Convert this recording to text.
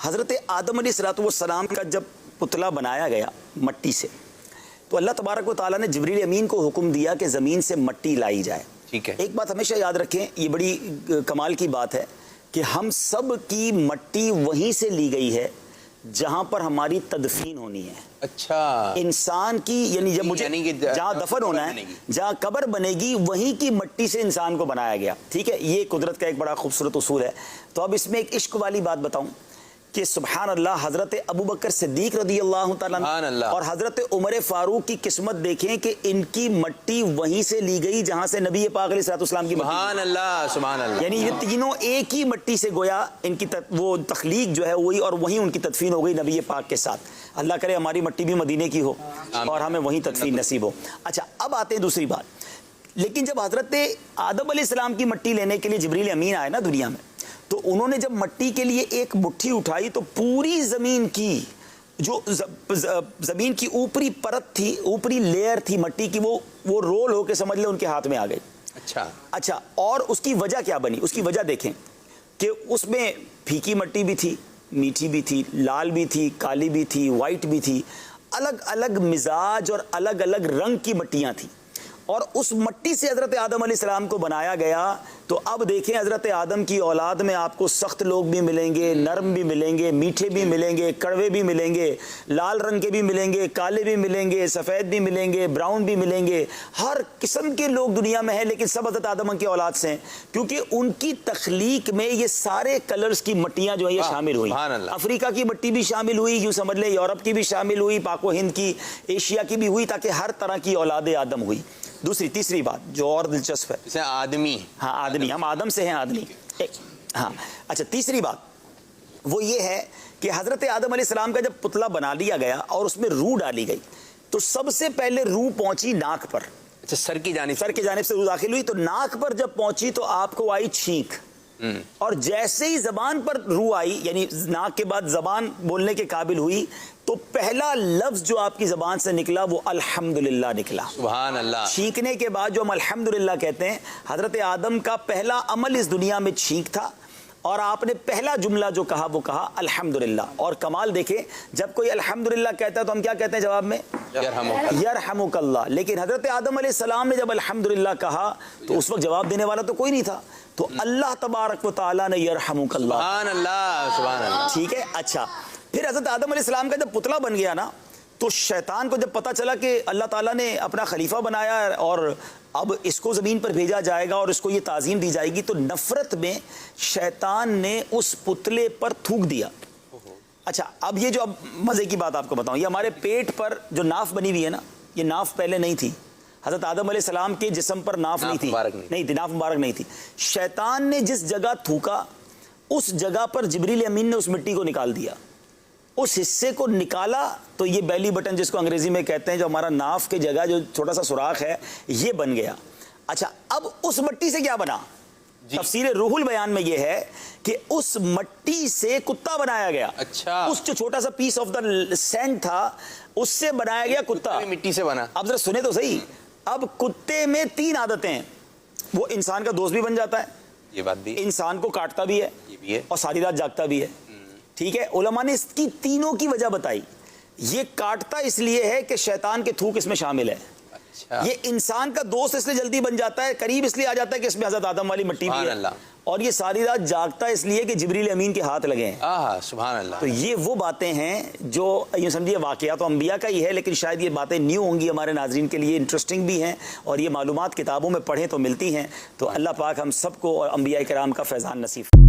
حضرت آدم अलैहिस्सलाम का जब पुतला बनाया गया मट्टी से, तो अल्लाह तबारक व तआला ने जिब्रील अमीन को हुक्म दिया कि ज़मीन से मट्टी लाई जाए। ठीक है। एक बात हमेशा याद रखें, ये बड़ी कमाल की बात है कि हम सब की मट्टी वहीं से ली गई है जहां पर हमारी तदफीन होनी है। अच्छा, इंसान की यानी जब मुझे जहां दफन होना है, जहां कब्र बनेगी, वहीं की मट्टी से इंसान को बनाया गया। ठीक है, ये कुदरत का एक बड़ा खूबसूरत उसूल है। तो अब इसमें एक इश्क वाली बात बताऊं कि सुभान अल्लाह, हजरत अबू बकर सिद्दीक रदी अल्लाह तआला और हजरत उमर फारूक की किस्मत देखें कि इनकी मट्टी वहीं से ली गई जहां से नबी पाक अलैहिस्सलाम की सुभान अल्लाह, यानी ये तीनों एक ही मट्टी से गोया इनकी वो तख्लीक जो है वही, और वहीं उनकी तदफीन हो गई नबी पाक के साथ। अल्लाह करे हमारी मट्टी भी मदीने की हो और हमें वहीं तदफीन नसीब हो। अच्छा, अब आते हैं दूसरी बात। लेकिन जब हजरत आदम अलैहिस्सलाम की मट्टी लेने के लिए जिब्रील अमीन आए ना दुनिया में, तो उन्होंने जब मट्टी के लिए एक मुट्ठी उठाई तो पूरी ज़मीन की जो ज़मीन की ऊपरी परत थी, ऊपरी लेयर थी मट्टी की, वो रोल होके समझ ले उनके हाथ में आ गई। अच्छा, और उसकी वजह क्या बनी? उसकी वजह देखें कि उसमें फीकी मट्टी भी थी, मीठी भी थी, लाल भी थी, काली भी थी, वाइट भी थी, अलग अलग मिजाज और अलग अलग रंग की मट्टियाँ थी, और उस मट्टी से हज़रत आदम अलैहिस्सलाम को बनाया गया। तो अब देखें, हज़रत आदम की औलाद में आपको सख्त लोग भी मिलेंगे, नरम भी मिलेंगे, मीठे भी मिलेंगे, कड़वे भी मिलेंगे, लाल रंग के भी मिलेंगे, काले भी मिलेंगे, सफ़ेद भी मिलेंगे, ब्राउन भी मिलेंगे, हर किस्म के लोग दुनिया में हैं, लेकिन सब हज़रत आदम की औलाद से हैं, क्योंकि उनकी तख्लीक में ये सारे कलर्स की मट्टियाँ जो है ये शामिल हुई। अफ्रीका की मट्टी भी शामिल हुई, यूँ समझ ले, यूरोप की भी शामिल हुई, पाको हिंद की, एशिया की भी हुई, ताकि हर तरह की औलाद आदम हुई। तीसरी बात जो और दिलचस्प है, आदमी, हाँ आदमी, हम आदम से हैं आदमी। हाँ, अच्छा, तीसरी बात वो ये है कि हजरत आदम अलैहिस्सलाम का जब पुतला बना लिया गया और उसमें रूह डाली गई, तो सबसे पहले रूह पहुंची नाक पर। अच्छा, सर की जानिब से रूह दाखिल हुई, तो नाक पर जब पहुंची तो आपको आई छींक, और जैसे ही जबान पर रूह आई, यानी नाक के बाद जबान बोलने के काबिल हुई, तो पहला लफ्ज जो आपकी जबान से निकला वो अल्हम्दुलिल्लाह निकला। सुभान अल्लाह। छींकने के बाद जो हम अल्हम्दुलिल्लाह कहते हैं, हजरत आदम का पहला अमल इस दुनिया में छींक था, और आपने पहला जुमला जो कहा वो कहा अल्हम्दुलिल्लाह। और कमाल देखे, जब कोई अल्हम्दुलिल्लाह कहता है तो हम क्या कहते हैं जवाब में? यरहमुकल्लाह। लेकिन हजरत आदम अलैहिस्सलाम ने जब अल्हम्दुलिल्लाह कहा तो उस वक्त जवाब देने वाला तो कोई नहीं था, तो अल्लाह तबारक व तआला ने यरहमुकल्लाह। सुभान अल्लाह, सुभान अल्लाह। ठीक है। अच्छा, फिर हजरत आदम अलैहिस्सलाम का जब पुतला बन गया ना, तो शैतान को जब पता चला कि अल्लाह ताला ने अपना खलीफा बनाया और अब इसको ज़मीन पर भेजा जाएगा और इसको ये ताज़ीम दी जाएगी, तो नफ़रत में शैतान ने उस पुतले पर थूक दिया। अच्छा, अब ये जो अब मज़े की बात आपको बताऊं, ये हमारे पेट पर जो नाफ बनी हुई है ना, ये नाफ पहले नहीं थी। हज़रत आदम अलैहिस्सलाम के जिस्म पर नाफ नहीं थी, नाफ मुबारक नहीं थी। शैतान ने जिस जगह थूका, उस जगह पर जिब्रील अमीन ने उस मिट्टी को निकाल दिया। उस हिस्से को निकाला तो ये बेली बटन जिसको अंग्रेजी में कहते हैं, जो हमारा नाफ के जगह जो छोटा सा सुराख है, ये बन गया। अच्छा, अब उस मट्टी से क्या बना? तफसीर रूहुल बयान में ये है कि उस मट्टी से कुत्ता बनाया गया। अच्छा, उस जो छोटा सा पीस ऑफ द सैंड था, उससे बनाया गया कुत्ता। मिट्टी से बना। अब जरा सुने तो सही, अब कुत्ते में 3 आदतें हैं। वो इंसान का दोस्त भी बन जाता है, ये बात भी, इंसान को काटता भी है, ये भी है, और सारी रात जागता भी है। ठीक है, उलमा ने इसकी तीनों की वजह बताई। ये काटता इसलिए है कि शैतान के थूक इसमें शामिल है। अच्छा। ये इंसान का दोस्त इसलिए जल्दी बन जाता है, करीब इसलिए आ जाता है कि इसमें हज़रत आदम वाली मिट्टी भी है, और ये सारी रात जागता है इसलिए कि जिब्रील अमीन के हाथ लगे हैं। सुभान अल्लाह। तो ये वो बातें हैं जो यूँ समझिए वाक़या तो अंबिया का ही है, लेकिन शायद ये बातें न्यू होंगी हमारे नाज़रीन के लिए, इंटरेस्टिंग भी हैं, और ये मालूमात किताबों में पढ़ें तो मिलती हैं। तो अल्लाह पाक हम सबको और अंबिया किराम का फैज़ान नसीब।